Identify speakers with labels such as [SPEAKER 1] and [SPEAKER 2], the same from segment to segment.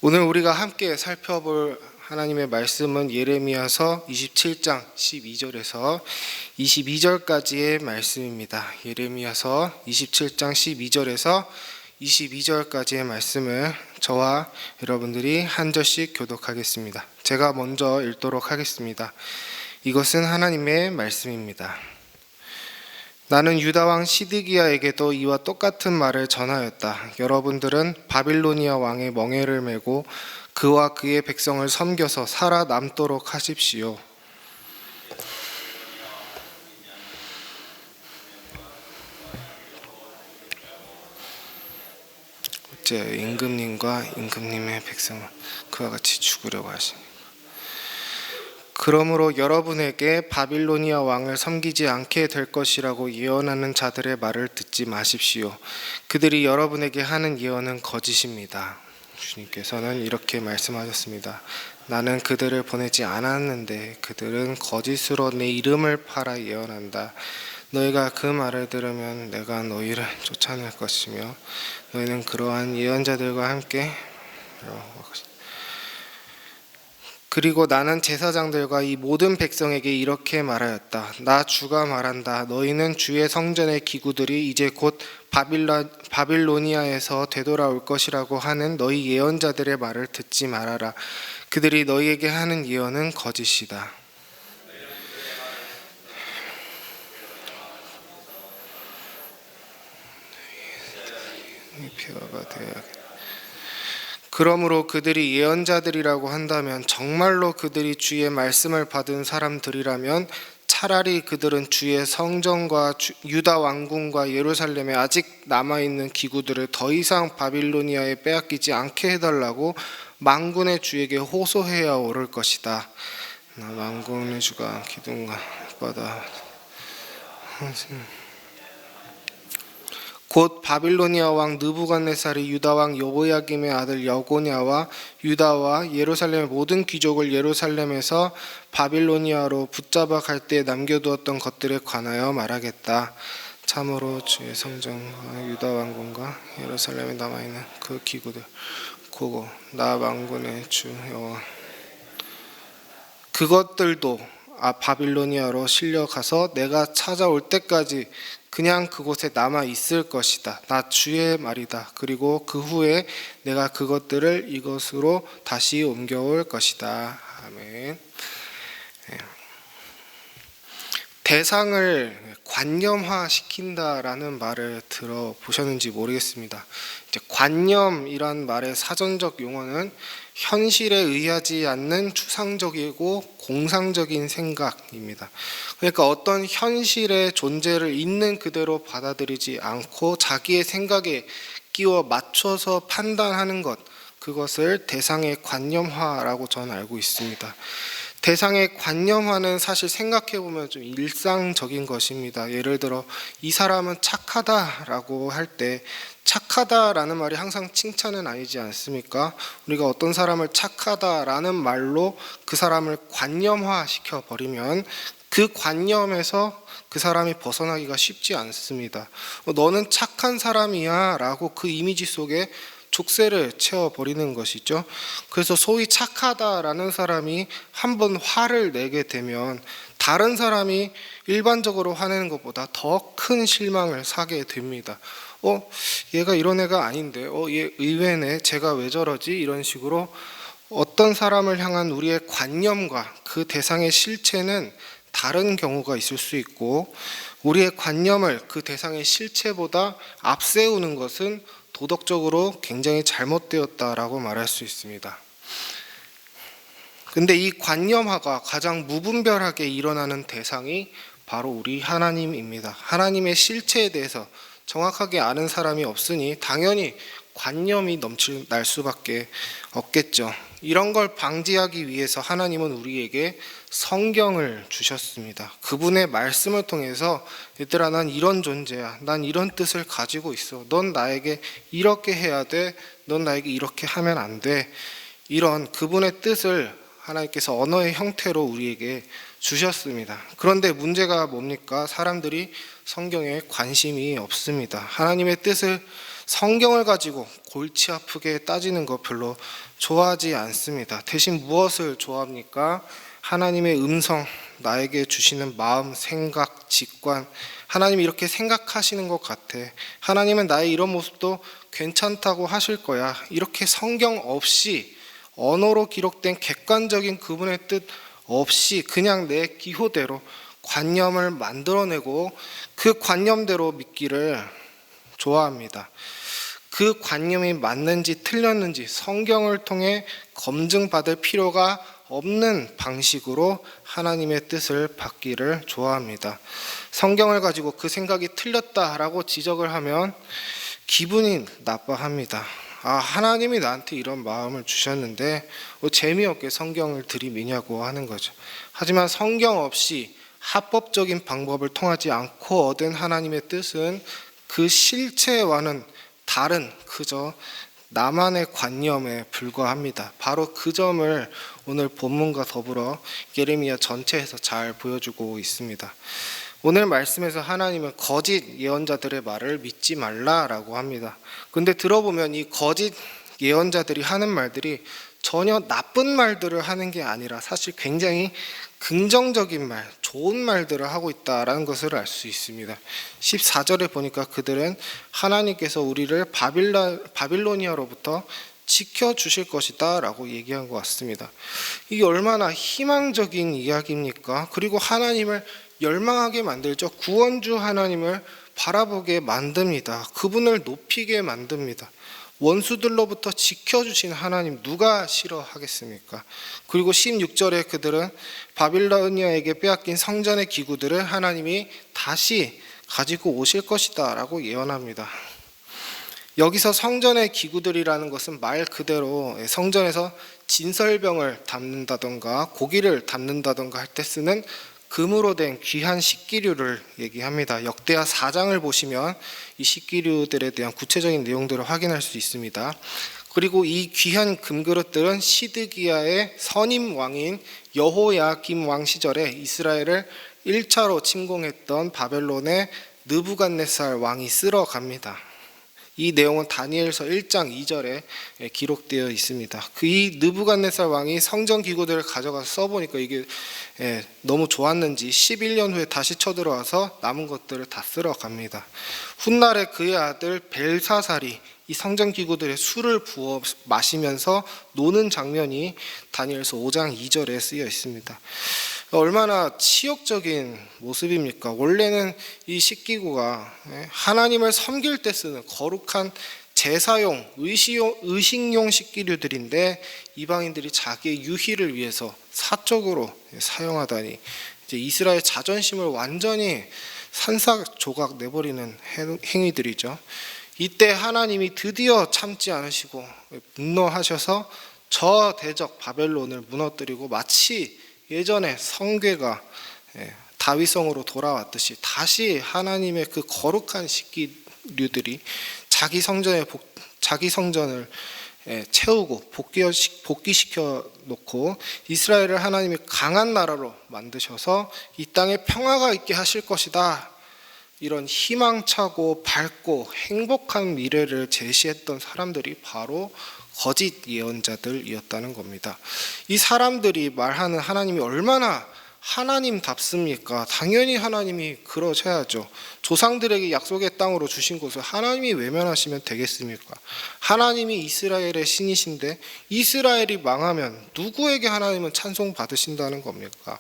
[SPEAKER 1] 오늘 우리가 함께 살펴볼 하나님의 말씀은 예레미야서 27장 12절에서 22절까지의 말씀입니다. 예레미야서 27장 12절에서 22절까지의 말씀을 저와 여러분들이 한 절씩 교독하겠습니다. 제가 먼저 읽도록 하겠습니다. 이것은 하나님의 말씀입니다. 나는 유다 왕 시드기야에게도 이와 똑같은 말을 전하였다. 여러분들은 바빌로니아 왕의 멍에를 메고 그와 그의 백성을 섬겨서 살아남도록 하십시오. 어째 임금님과 임금님의 백성은 그와 같이 죽으려고 하시니 그러므로 여러분에게 바빌로니아 왕을 섬기지 않게 될 것이라고 예언하는 자들의 말을 듣지 마십시오. 그들이 여러분에게 하는 예언은 거짓입니다. 주님께서는 이렇게 말씀하셨습니다. 나는 그들을 보내지 않았는데 그들은 거짓으로 내 이름을 팔아 예언한다. 너희가 그 말을 들으면 내가 너희를 쫓아낼 것이며 너희는 그러한 예언자들과 함께 그리고 나는 제사장들과 이 모든 백성에게 이렇게 말하였다. 나 주가 말한다. 너희는 주의 성전의 기구들이 이제 곧 바빌로니아에서 되돌아올 것이라고 하는 너희 예언자들의 말을 듣지 말아라. 그들이 너희에게 하는 예언은 거짓이다. 표가 되어야겠다. 그러므로 그들이 예언자들이라고 한다면 정말로 그들이 주의 말씀을 받은 사람들이라면 차라리 그들은 주의 성전과 유다 왕궁과 예루살렘에 아직 남아있는 기구들을 더 이상 바빌로니아에 빼앗기지 않게 해달라고 만군의 주에게 호소해야 옳을 것이다. 나 만군의 주가 기둥과 바다 곧 바빌로니아 왕 느부갓네살이 유다 왕 여호야김의 아들 여고냐와 유다와 예루살렘의 모든 귀족을 예루살렘에서 바빌로니아로 붙잡아 갈 때 남겨두었던 것들에 관하여 말하겠다. 참으로 주의 성전과 유다 왕궁과 예루살렘에 남아있는 그 기구들 고고 나 만군의 주 여호와 그것들도 바빌로니아로 실려가서 내가 찾아올 때까지 그냥 그곳에 남아 있을 것이다. 나 주의 말이다. 그리고 그 후에 내가 그것들을 이것으로 다시 옮겨올 것이다. 아멘. 대상을 관념화시킨다라는 말을 들어보셨는지 모르겠습니다. 이제 관념이란 말의 사전적 용어는 현실에 의하지 않는 추상적이고 공상적인 생각입니다. 그러니까 어떤 현실의 존재를 있는 그대로 받아들이지 않고 자기의 생각에 끼워 맞춰서 판단하는 것, 그것을 대상의 관념화라고 저는 알고 있습니다. 대상의 관념화는 사실 생각해보면 좀 일상적인 것입니다. 예를 들어 이 사람은 착하다라고 할 때 착하다라는 말이 항상 칭찬은 아니지 않습니까? 우리가 어떤 사람을 착하다라는 말로 그 사람을 관념화시켜 버리면 그 관념에서 그 사람이 벗어나기가 쉽지 않습니다. 너는 착한 사람이야 라고 그 이미지 속에 족쇄를 채워버리는 것이죠. 그래서 소위 착하다라는 사람이 한번 화를 내게 되면 다른 사람이 일반적으로 화내는 것보다 더 큰 실망을 사게 됩니다. 얘가 이런 애가 아닌데 얘 의외네, 제가 왜 저러지? 이런 식으로 어떤 사람을 향한 우리의 관념과 그 대상의 실체는 다른 경우가 있을 수 있고, 우리의 관념을 그 대상의 실체보다 앞세우는 것은 도덕적으로 굉장히 잘못되었다라고 말할 수 있습니다. 근데 이 관념화가 가장 무분별하게 일어나는 대상이 바로 우리 하나님입니다. 하나님의 실체에 대해서 정확하게 아는 사람이 없으니 당연히 관념이 날 수밖에 없겠죠. 이런 걸 방지하기 위해서 하나님은 우리에게 성경을 주셨습니다. 그분의 말씀을 통해서 얘들아, 난 이런 존재야. 난 이런 뜻을 가지고 있어. 넌 나에게 이렇게 해야 돼. 넌 나에게 이렇게 하면 안 돼. 이런 그분의 뜻을 하나님께서 언어의 형태로 우리에게 주셨습니다. 그런데 문제가 뭡니까? 사람들이 성경에 관심이 없습니다. 하나님의 뜻을 성경을 가지고 골치 아프게 따지는 거 별로 좋아하지 않습니다. 대신 무엇을 좋아합니까? 하나님의 음성, 나에게 주시는 마음, 생각, 직관, 하나님이 이렇게 생각하시는 것 같아. 하나님은 나의 이런 모습도 괜찮다고 하실 거야. 이렇게 성경 없이 언어로 기록된 객관적인 그분의 뜻 없이 그냥 내 기호대로 관념을 만들어내고 그 관념대로 믿기를 좋아합니다. 그 관념이 맞는지 틀렸는지 성경을 통해 검증받을 필요가 없는 방식으로 하나님의 뜻을 받기를 좋아합니다. 성경을 가지고 그 생각이 틀렸다라고 지적을 하면 기분이 나빠합니다. 하나님이 나한테 이런 마음을 주셨는데 재미없게 성경을 들이미냐고 하는 거죠. 하지만 성경 없이 합법적인 방법을 통하지 않고 얻은 하나님의 뜻은 그 실체와는 다른 그저 나만의 관념에 불과합니다. 바로 그 점을 오늘 본문과 더불어 예레미야 전체에서 잘 보여주고 있습니다. 오늘 말씀에서 하나님은 거짓 예언자들의 말을 믿지 말라라고 합니다. 근데 들어보면 이 거짓 예언자들이 하는 말들이 전혀 나쁜 말들을 하는 게 아니라 사실 굉장히 긍정적인 말, 좋은 말들을 하고 있다라는 것을 알 수 있습니다. 14절에 보니까 그들은 하나님께서 우리를 바빌로니아로부터 지켜주실 것이다 라고 얘기한 것 같습니다. 이게 얼마나 희망적인 이야기입니까? 그리고 하나님을 열망하게 만들죠. 구원주 하나님을 바라보게 만듭니다. 그분을 높이게 만듭니다. 원수들로부터 지켜주신 하나님 누가 싫어하겠습니까? 그리고 16절에 그들은 바빌로니아에게 빼앗긴 성전의 기구들을 하나님이 다시 가지고 오실 것이다 라고 예언합니다. 여기서 성전의 기구들이라는 것은 말 그대로 성전에서 진설병을 담는다던가 고기를 담는다던가 할 때 쓰는 금으로 된 귀한 식기류를 얘기합니다. 역대하 4장을 보시면 이 식기류들에 대한 구체적인 내용들을 확인할 수 있습니다. 그리고 이 귀한 금그릇들은 시드기야의 선임 왕인 여호야김 왕 시절에 이스라엘을 1차로 침공했던 바벨론의 느부갓네살 왕이 쓸어갑니다. 이 내용은 다니엘서 1장 2절에 기록되어 있습니다. 이 느부갓네살 왕이 성전 기구들을 가져가서 써보니까 이게 너무 좋았는지 11년 후에 다시 쳐들어와서 남은 것들을 다 쓸어갑니다. 훗날에 그의 아들 벨사살이 이 성전 기구들의 술을 부어 마시면서 노는 장면이 다니엘서 5장 2절에 쓰여 있습니다. 얼마나 치욕적인 모습입니까? 원래는 이 식기구가 하나님을 섬길 때 쓰는 거룩한 제사용, 의식용 식기류들인데 이방인들이 자기의 유희를 위해서 사적으로 사용하다니 이제 이스라엘 자존심을 완전히 산사조각 내버리는 행위들이죠. 이때 하나님이 드디어 참지 않으시고 분노하셔서 저 대적 바벨론을 무너뜨리고 마치 예전에 성궤가 다윗성으로 돌아왔듯이 다시 하나님의 그 거룩한 식기류들이 자기 성전을 채우고 복귀시켜 놓고 이스라엘을 하나님이 강한 나라로 만드셔서 이 땅에 평화가 있게 하실 것이다. 이런 희망차고 밝고 행복한 미래를 제시했던 사람들이 바로 거짓 예언자들이었다는 겁니다. 이 사람들이 말하는 하나님이 얼마나 하나님답습니까? 당연히 하나님이 그러셔야죠. 조상들에게 약속의 땅으로 주신 곳을 하나님이 외면하시면 되겠습니까? 하나님이 이스라엘의 신이신데 이스라엘이 망하면 누구에게 하나님은 찬송 받으신다는 겁니까?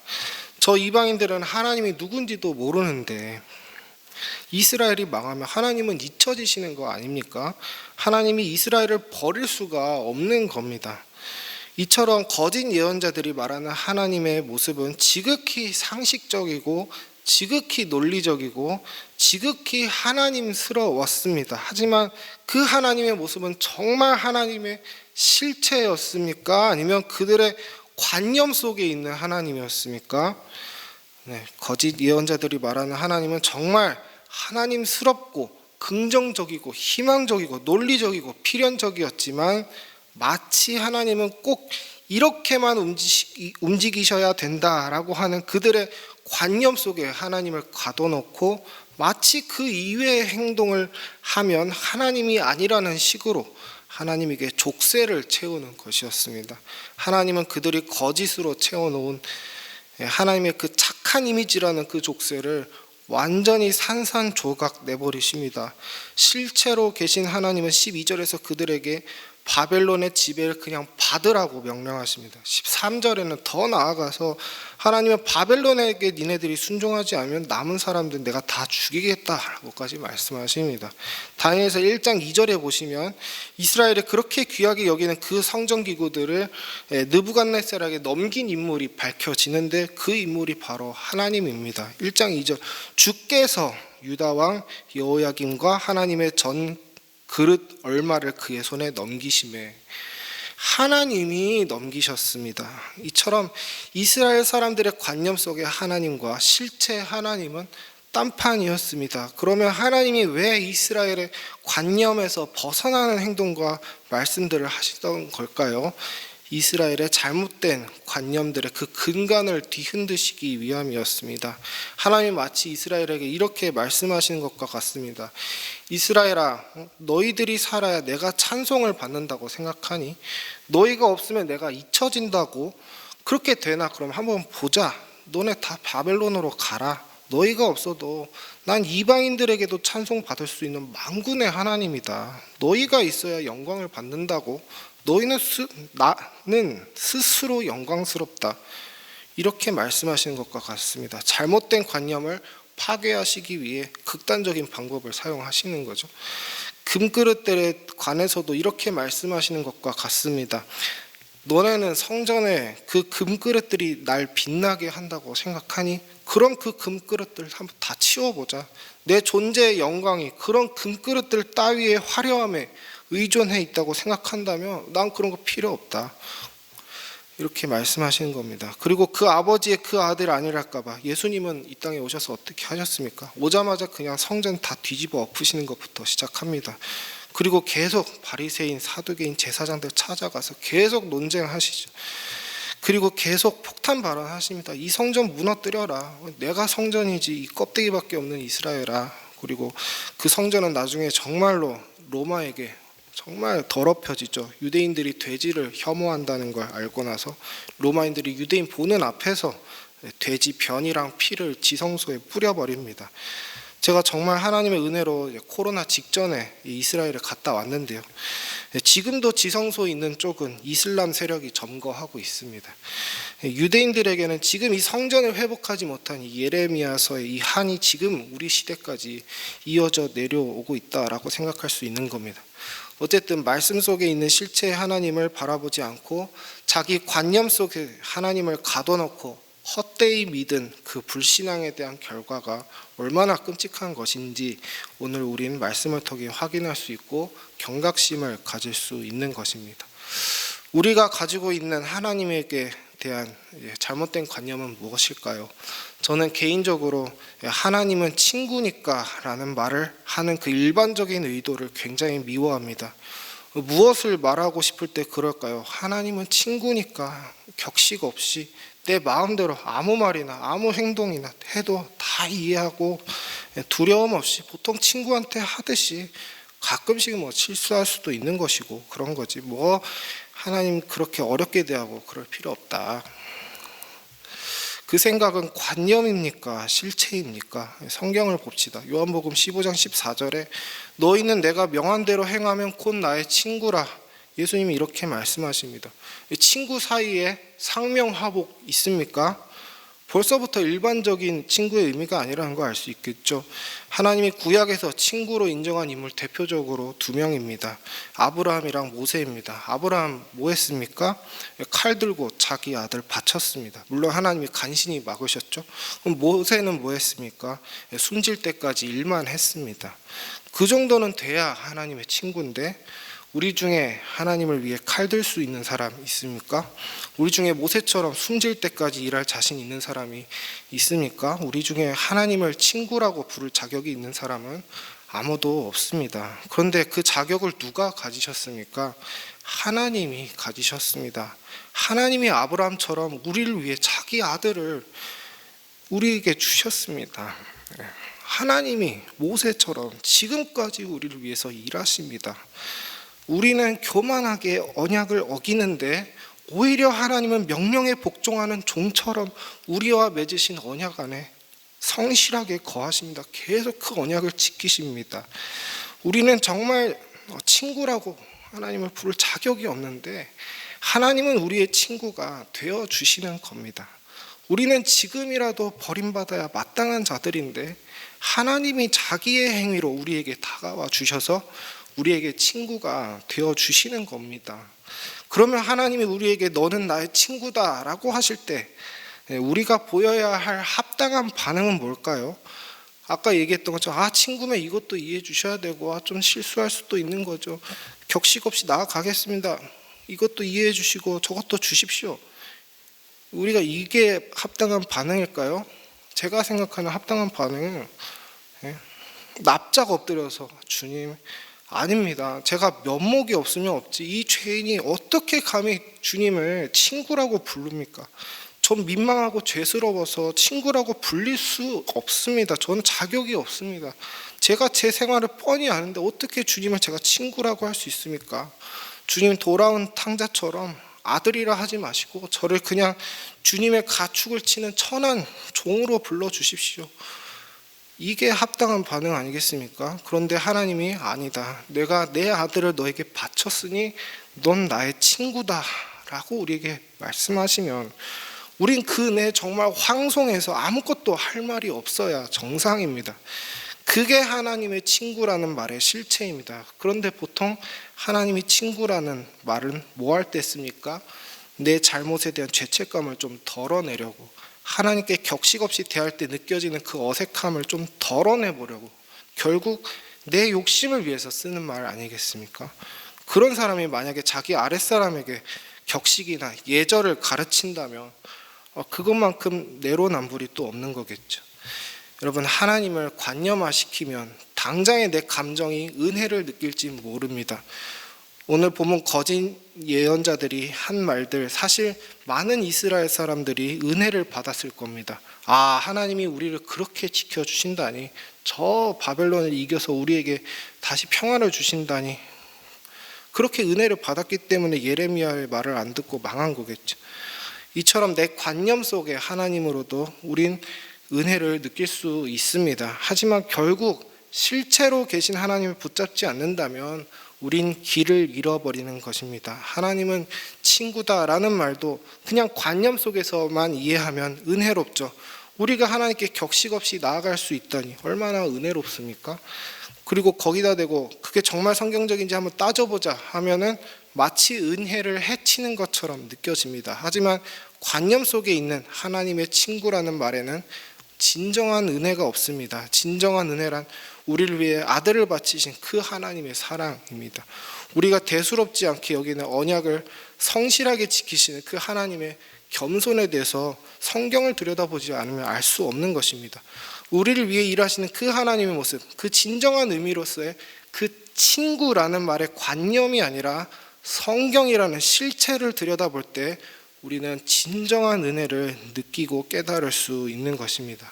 [SPEAKER 1] 저 이방인들은 하나님이 누군지도 모르는데 이스라엘이 망하면 하나님은 잊혀지시는 거 아닙니까? 하나님이 이스라엘을 버릴 수가 없는 겁니다. 이처럼 거짓 예언자들이 말하는 하나님의 모습은 지극히 상식적이고 지극히 논리적이고 지극히 하나님스러웠습니다. 하지만 그 하나님의 모습은 정말 하나님의 실체였습니까? 아니면 그들의 관념 속에 있는 하나님이었습니까? 거짓 예언자들이 말하는 하나님은 정말 하나님스럽고 긍정적이고 희망적이고 논리적이고 필연적이었지만 마치 하나님은 꼭 이렇게만 움직이셔야 된다라고 하는 그들의 관념 속에 하나님을 가둬놓고 마치 그 이외의 행동을 하면 하나님이 아니라는 식으로 하나님에게 족쇄를 채우는 것이었습니다. 하나님은 그들이 거짓으로 채워놓은 하나님의 그 착한 이미지라는 그 족쇄를 완전히 산산조각 내버리십니다. 실체로 계신 하나님은 12절에서 그들에게 바벨론의 지배를 그냥 받으라고 명령하십니다. 13절에는 더 나아가서 하나님은 바벨론에게 니네들이 순종하지 않으면 남은 사람들 내가 다 죽이겠다라고까지 말씀하십니다. 다니엘서 1장 2절에 보시면 이스라엘이 그렇게 귀하게 여기는 그 성전기구들을 느부갓네살에게 넘긴 인물이 밝혀지는데 그 인물이 바로 하나님입니다. 1장 2절 주께서 유다왕 여호야김과 하나님의 전 그릇 얼마를 그의 손에 넘기심에 하나님이 넘기셨습니다. 이처럼 이스라엘 사람들의 관념 속에 하나님과 실체 하나님은 딴판이었습니다. 그러면 하나님이 왜 이스라엘의 관념에서 벗어나는 행동과 말씀들을 하시던 걸까요? 이스라엘의 잘못된 관념들의 그 근간을 뒤흔드시기 위함이었습니다. 하나님 마치 이스라엘에게 이렇게 말씀하시는 것과 같습니다. 이스라엘아, 너희들이 살아야 내가 찬송을 받는다고 생각하니? 너희가 없으면 내가 잊혀진다고? 그렇게 되나? 그럼 한번 보자. 너네 다 바벨론으로 가라. 너희가 없어도 난 이방인들에게도 찬송 받을 수 있는 만군의 하나님이다. 너희가 있어야 영광을 받는다고? 나는 스스로 영광스럽다. 이렇게 말씀하시는 것과 같습니다. 잘못된 관념을 파괴하시기 위해 극단적인 방법을 사용하시는 거죠. 금그릇들에 관해서도 이렇게 말씀하시는 것과 같습니다. 너네는 성전에 그 금그릇들이 날 빛나게 한다고 생각하니? 그럼 그 금그릇들 한번 다 치워보자. 내 존재의 영광이 그런 금그릇들 따위의 화려함에 의존해 있다고 생각한다면 난 그런 거 필요 없다. 이렇게 말씀하시는 겁니다. 그리고 그 아버지의 그 아들 아니랄까 봐 예수님은 이 땅에 오셔서 어떻게 하셨습니까? 오자마자 그냥 성전 다 뒤집어 엎으시는 것부터 시작합니다. 그리고 계속 바리새인, 사두개인, 제사장들 찾아가서 계속 논쟁하시죠. 그리고 계속 폭탄 발언하십니다. 이 성전 무너뜨려라. 내가 성전이지 이 껍데기밖에 없는 이스라엘아. 그리고 그 성전은 나중에 정말로 로마에게 정말 더럽혀지죠. 유대인들이 돼지를 혐오한다는 걸 알고 나서 로마인들이 유대인 보는 앞에서 돼지 변이랑 피를 지성소에 뿌려버립니다. 제가 정말 하나님의 은혜로 코로나 직전에 이스라엘에 갔다 왔는데요. 지금도 지성소에 있는 쪽은 이슬람 세력이 점거하고 있습니다. 유대인들에게는 지금 이 성전을 회복하지 못한 이 예레미야서의 이 한이 지금 우리 시대까지 이어져 내려오고 있다라고 생각할 수 있는 겁니다. 어쨌든 말씀 속에 있는 실체의 하나님을 바라보지 않고 자기 관념 속에 하나님을 가둬놓고 헛되이 믿은 그 불신앙에 대한 결과가 얼마나 끔찍한 것인지 오늘 우리는 말씀을 통해 확인할 수 있고 경각심을 가질 수 있는 것입니다. 우리가 가지고 있는 하나님에게 대한 잘못된 관념은 무엇일까요? 저는 개인적으로 하나님은 친구니까 라는 말을 하는 그 일반적인 의도를 굉장히 미워합니다. 무엇을 말하고 싶을 때 그럴까요? 하나님은 친구니까 격식 없이 내 마음대로 아무 말이나 아무 행동이나 해도 다 이해하고 두려움 없이 보통 친구한테 하듯이 가끔씩 실수할 수도 있는 것이고 그런 거지. 하나님 그렇게 어렵게 대하고 그럴 필요 없다. 그 생각은 관념입니까? 실체입니까? 성경을 봅시다. 요한복음 15장 14절에 너희는 내가 명한 대로 행하면 곧 나의 친구라. 예수님이 이렇게 말씀하십니다. 친구 사이에 상명하복 있습니까? 벌써부터 일반적인 친구의 의미가 아니라는 걸 알 수 있겠죠. 하나님이 구약에서 친구로 인정한 인물 대표적으로 두 명입니다. 아브라함이랑 모세입니다. 아브라함 뭐 했습니까? 칼 들고 자기 아들 바쳤습니다. 물론 하나님이 간신히 막으셨죠. 그럼 모세는 뭐 했습니까? 숨질 때까지 일만 했습니다. 그 정도는 돼야 하나님의 친구인데 우리 중에 하나님을 위해 칼 들 수 있는 사람 있습니까? 우리 중에 모세처럼 숨질 때까지 일할 자신 있는 사람이 있습니까? 우리 중에 하나님을 친구라고 부를 자격이 있는 사람은 아무도 없습니다. 그런데 그 자격을 누가 가지셨습니까? 하나님이 가지셨습니다. 하나님이 아브라함처럼 우리를 위해 자기 아들을 우리에게 주셨습니다. 하나님이 모세처럼 지금까지 우리를 위해서 일하십니다. 우리는 교만하게 언약을 어기는데 오히려 하나님은 명령에 복종하는 종처럼 우리와 맺으신 언약 안에 성실하게 거하십니다. 계속 그 언약을 지키십니다. 우리는 정말 친구라고 하나님을 부를 자격이 없는데 하나님은 우리의 친구가 되어주시는 겁니다. 우리는 지금이라도 버림받아야 마땅한 자들인데 하나님이 자기의 행위로 우리에게 다가와 주셔서 우리에게 친구가 되어주시는 겁니다. 그러면 하나님이 우리에게 너는 나의 친구다 라고 하실 때 우리가 보여야 할 합당한 반응은 뭘까요? 아까 얘기했던 것처럼 친구면 이것도 이해해 주셔야 되고 좀 실수할 수도 있는 거죠. 격식 없이 나아가겠습니다. 이것도 이해해 주시고 저것도 주십시오. 우리가 이게 합당한 반응일까요? 제가 생각하는 합당한 반응은 납작 엎드려서 주님 아닙니다. 제가 면목이 없으면 없지 이 죄인이 어떻게 감히 주님을 친구라고 부릅니까? 전 민망하고 죄스러워서 친구라고 불릴 수 없습니다. 저는 자격이 없습니다. 제가 제 생활을 뻔히 아는데 어떻게 주님을 제가 친구라고 할 수 있습니까? 주님 돌아온 탕자처럼 아들이라 하지 마시고 저를 그냥 주님의 가축을 치는 천한 종으로 불러주십시오. 이게 합당한 반응 아니겠습니까? 그런데 하나님이 아니다. 내가 내 아들을 너에게 바쳤으니 넌 나의 친구다 라고 우리에게 말씀하시면 우린 그 은혜에 정말 황송해서 아무것도 할 말이 없어야 정상입니다. 그게 하나님의 친구라는 말의 실체입니다. 그런데 보통 하나님이 친구라는 말은 뭐 할 때 씁니까? 내 잘못에 대한 죄책감을 좀 덜어내려고 하나님께 격식 없이 대할 때 느껴지는 그 어색함을 좀 덜어내보려고 결국 내 욕심을 위해서 쓰는 말 아니겠습니까? 그런 사람이 만약에 자기 아랫사람에게 격식이나 예절을 가르친다면 그것만큼 내로남불이 또 없는 거겠죠. 여러분 하나님을 관념화시키면 당장의 내 감정이 은혜를 느낄지 모릅니다. 오늘 보면 거짓 예언자들이 한 말들 사실 많은 이스라엘 사람들이 은혜를 받았을 겁니다. 하나님이 우리를 그렇게 지켜주신다니 저 바벨론을 이겨서 우리에게 다시 평화를 주신다니 그렇게 은혜를 받았기 때문에 예레미야의 말을 안 듣고 망한 거겠죠. 이처럼 내 관념 속에 하나님으로도 우린 은혜를 느낄 수 있습니다. 하지만 결국 실체로 계신 하나님을 붙잡지 않는다면 우린 길을 잃어버리는 것입니다. 하나님은 친구다라는 말도 그냥 관념 속에서만 이해하면 은혜롭죠. 우리가 하나님께 격식 없이 나아갈 수 있다니 얼마나 은혜롭습니까? 그리고 거기다 대고 그게 정말 성경적인지 한번 따져보자 하면은 마치 은혜를 해치는 것처럼 느껴집니다. 하지만 관념 속에 있는 하나님의 친구라는 말에는 진정한 은혜가 없습니다. 진정한 은혜란 우리를 위해 아들을 바치신 그 하나님의 사랑입니다. 우리가 대수롭지 않게 여기는 언약을 성실하게 지키시는 그 하나님의 겸손에 대해서 성경을 들여다보지 않으면 알 수 없는 것입니다. 우리를 위해 일하시는 그 하나님의 모습, 그 진정한 의미로서의 그 친구라는 말의 관념이 아니라 성경이라는 실체를 들여다볼 때 우리는 진정한 은혜를 느끼고 깨달을 수 있는 것입니다.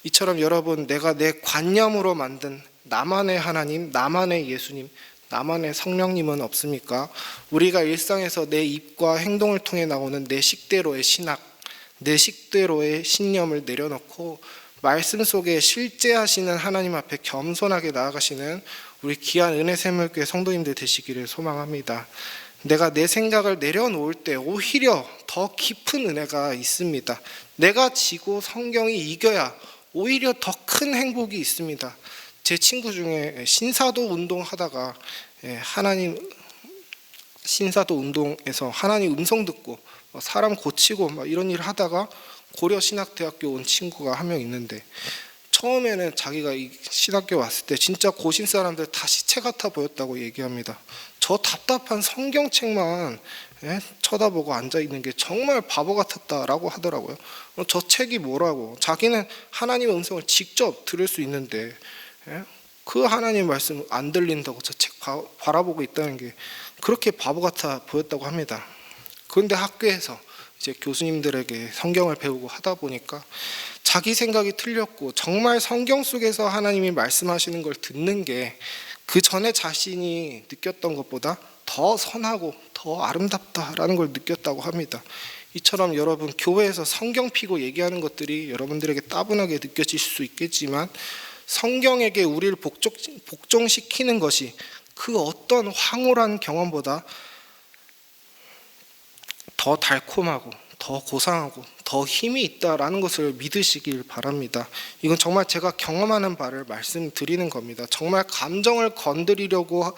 [SPEAKER 1] 이처럼 여러분 내가 내 관념으로 만든 나만의 하나님, 나만의 예수님, 나만의 성령님은 없습니까? 우리가 일상에서 내 입과 행동을 통해 나오는 내 식대로의 신학, 내 식대로의 신념을 내려놓고 말씀 속에 실제하시는 하나님 앞에 겸손하게 나아가시는 우리 귀한 은혜샘물교회 성도님들 되시기를 소망합니다. 내가 내 생각을 내려놓을 때 오히려 더 깊은 은혜가 있습니다. 내가 지고 성경이 이겨야 오히려 더 큰 행복이 있습니다. 제 친구 중에 신사도 운동하다가 하나님 신사도 운동에서 하나님 음성 듣고 사람 고치고 막 이런 일을 하다가 고려신학대학교 온 친구가 한 명 있는데 처음에는 자기가 이 신학교 왔을 때 진짜 고신 사람들 다 시체 같아 보였다고 얘기합니다. 저 답답한 성경책만 쳐다보고 앉아있는 게 정말 바보 같았다라고 하더라고요. 저 책이 뭐라고, 자기는 하나님의 음성을 직접 들을 수 있는데 그 하나님 말씀 안 들린다고 저 책 바라보고 있다는 게 그렇게 바보 같아 보였다고 합니다. 그런데 학교에서 이제 교수님들에게 성경을 배우고 하다 보니까 자기 생각이 틀렸고 정말 성경 속에서 하나님이 말씀하시는 걸 듣는 게 그 전에 자신이 느꼈던 것보다 더 선하고 더 아름답다라는 걸 느꼈다고 합니다. 이처럼 여러분, 교회에서 성경 피고 얘기하는 것들이 여러분들에게 따분하게 느껴질 수 있겠지만 성경에게 우리를 복종시키는 것이 그 어떤 황홀한 경험보다 더 달콤하고 더 고상하고 더 힘이 있다라는 것을 믿으시길 바랍니다. 이건 정말 제가 경험하는 바를 말씀드리는 겁니다. 정말 감정을 건드리려고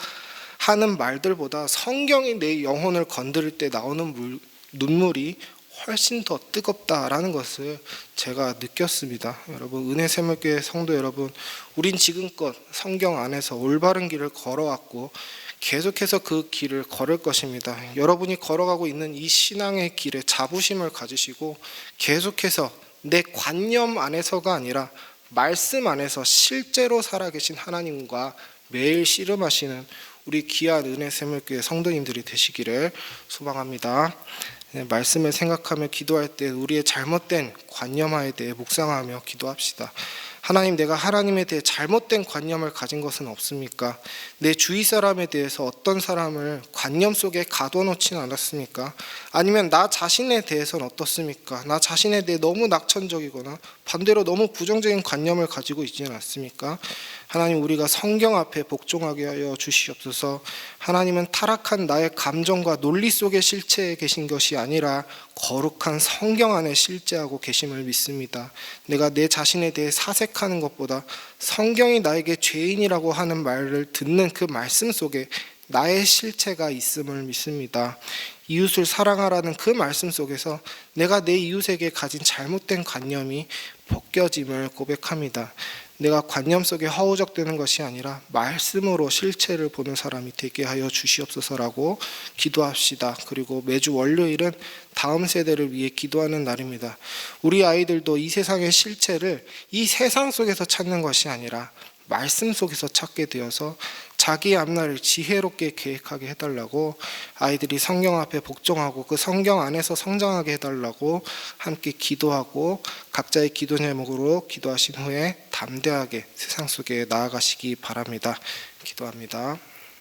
[SPEAKER 1] 하는 말들보다 성경이 내 영혼을 건드릴 때 나오는 눈물이 훨씬 더 뜨겁다라는 것을 제가 느꼈습니다. 여러분, 은혜샘물교회 성도 여러분, 우린 지금껏 성경 안에서 올바른 길을 걸어왔고 계속해서 그 길을 걸을 것입니다. 여러분이 걸어가고 있는 이 신앙의 길에 자부심을 가지시고 계속해서 내 관념 안에서가 아니라 말씀 안에서 실제로 살아계신 하나님과 매일 씨름하시는 우리 귀한 은혜샘물교회 성도님들이 되시기를 소망합니다. 말씀을 생각하며 기도할 때 우리의 잘못된 관념에 대해 묵상하며 기도합시다. 하나님, 내가 하나님에 대해 잘못된 관념을 가진 것은 없습니까? 내 주위 사람에 대해서 어떤 사람을 관념 속에 가둬놓지는 않았습니까? 아니면 나 자신에 대해서는 어떻습니까? 나 자신에 대해 너무 낙천적이거나 반대로 너무 부정적인 관념을 가지고 있지는 않습니까? 하나님, 우리가 성경 앞에 복종하게 하여 주시옵소서. 하나님은 타락한 나의 감정과 논리 속의 실체에 계신 것이 아니라 거룩한 성경 안에 실제하고 계심을 믿습니다. 내가 내 자신에 대해 사색하는 것보다 성경이 나에게 죄인이라고 하는 말을 듣는 그 말씀 속에 나의 실체가 있음을 믿습니다. 이웃을 사랑하라는 그 말씀 속에서 내가 내 이웃에게 가진 잘못된 관념이 벗겨짐을 고백합니다. 내가 관념 속에 허우적대는 것이 아니라 말씀으로 실체를 보는 사람이 되게 하여 주시옵소서라고 기도합시다. 그리고 매주 월요일은 다음 세대를 위해 기도하는 날입니다. 우리 아이들도 이 세상의 실체를 이 세상 속에서 찾는 것이 아니라 말씀 속에서 찾게 되어서 자기 앞날을 지혜롭게 계획하게 해달라고, 아이들이 성경 앞에 복종하고 그 성경 안에서 성장하게 해달라고 함께 기도하고 각자의 기도 제목으로 기도하신 후에 담대하게 세상 속에 나아가시기 바랍니다. 기도합니다.